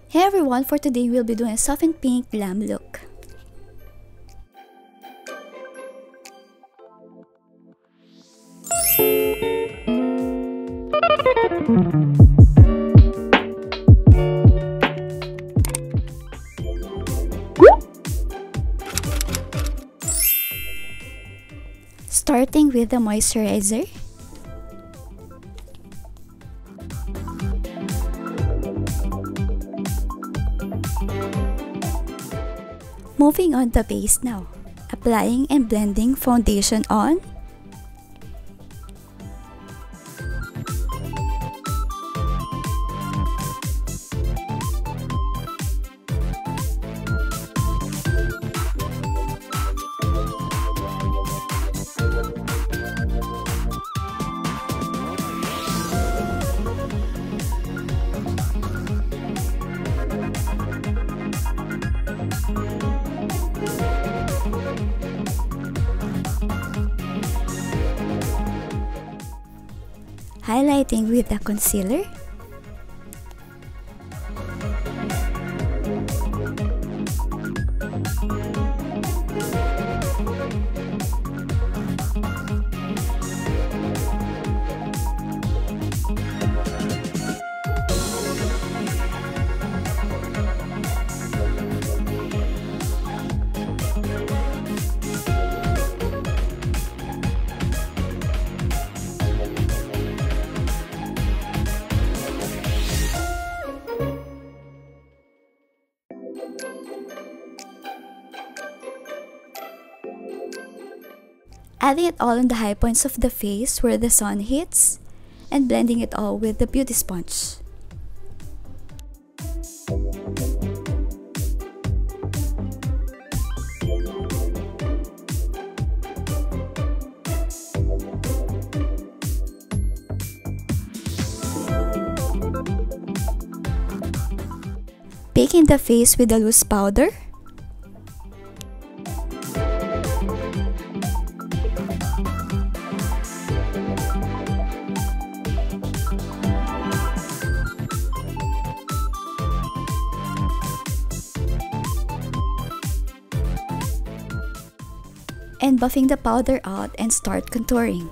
Hey everyone, for today we'll be doing a soft and pink glam look. Starting with the moisturizer. Moving on the base now. Applying and blending foundation on. Highlighting with the concealer. Adding it all on the high points of the face where the sun hits, and blending it all with the beauty sponge. Baking the face with a loose powder. And buffing the powder out and start contouring.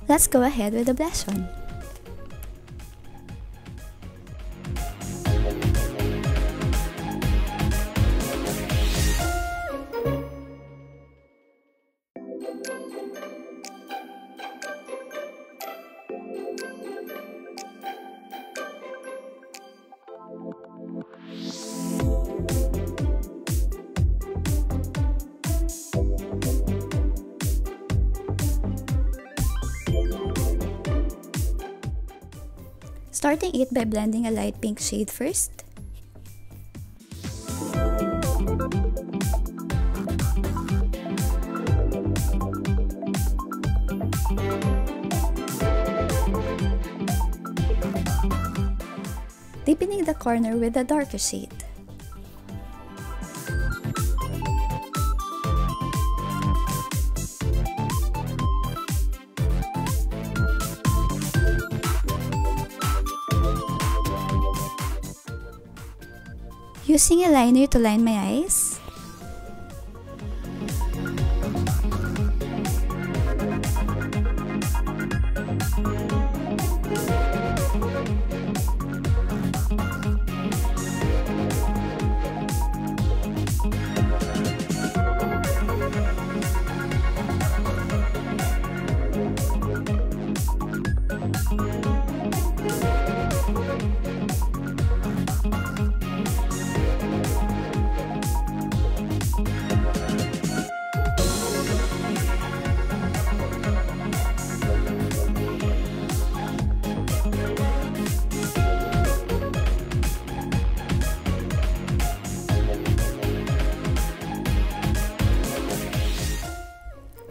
Let's go ahead with the blush on. Starting it by blending a light pink shade first. Deepening the corner with a darker shade. Using a liner to line my eyes.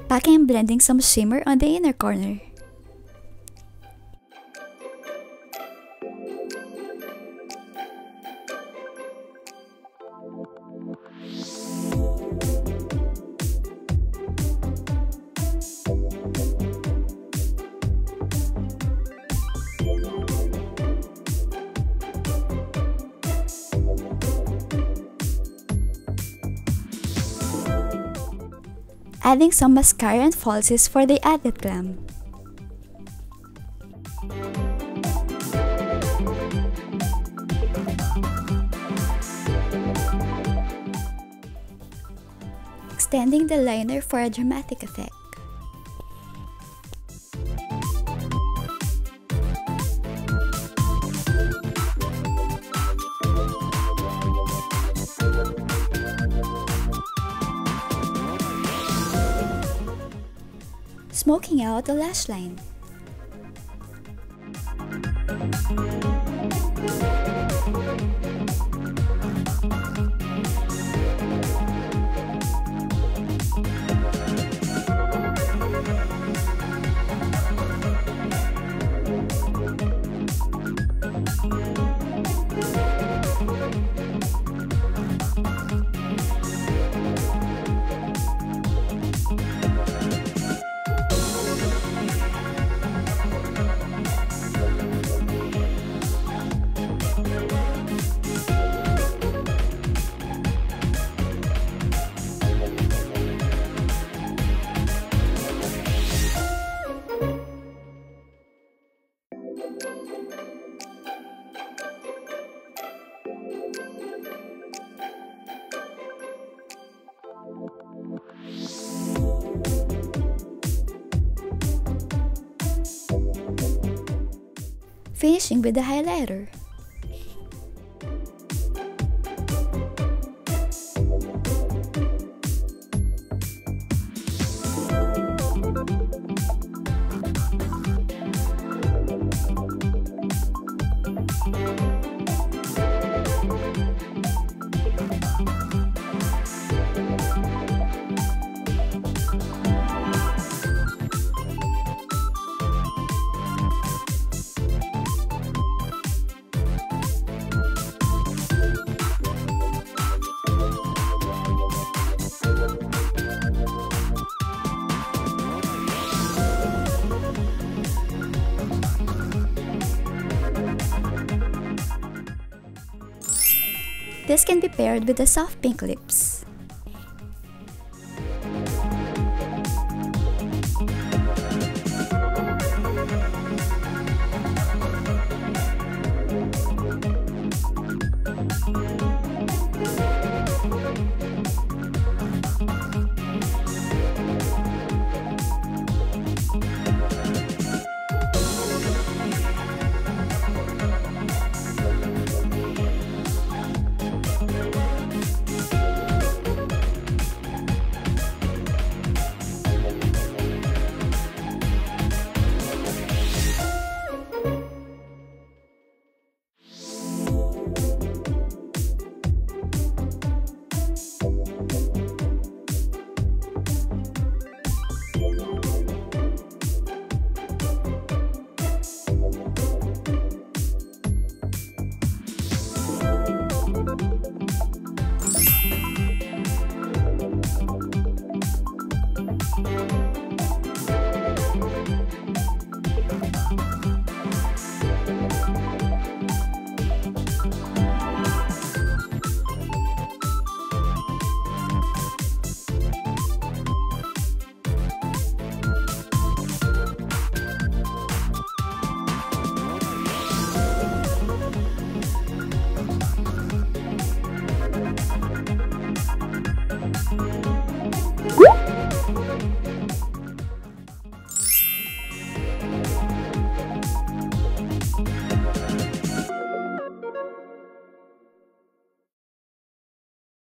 Packing and blending some shimmer on the inner corner. Adding some mascara and falsies for the added glam. Extending the liner for a dramatic effect. Smoking out the lash line. Finishing with the highlighter. This can be paired with the soft pink lips.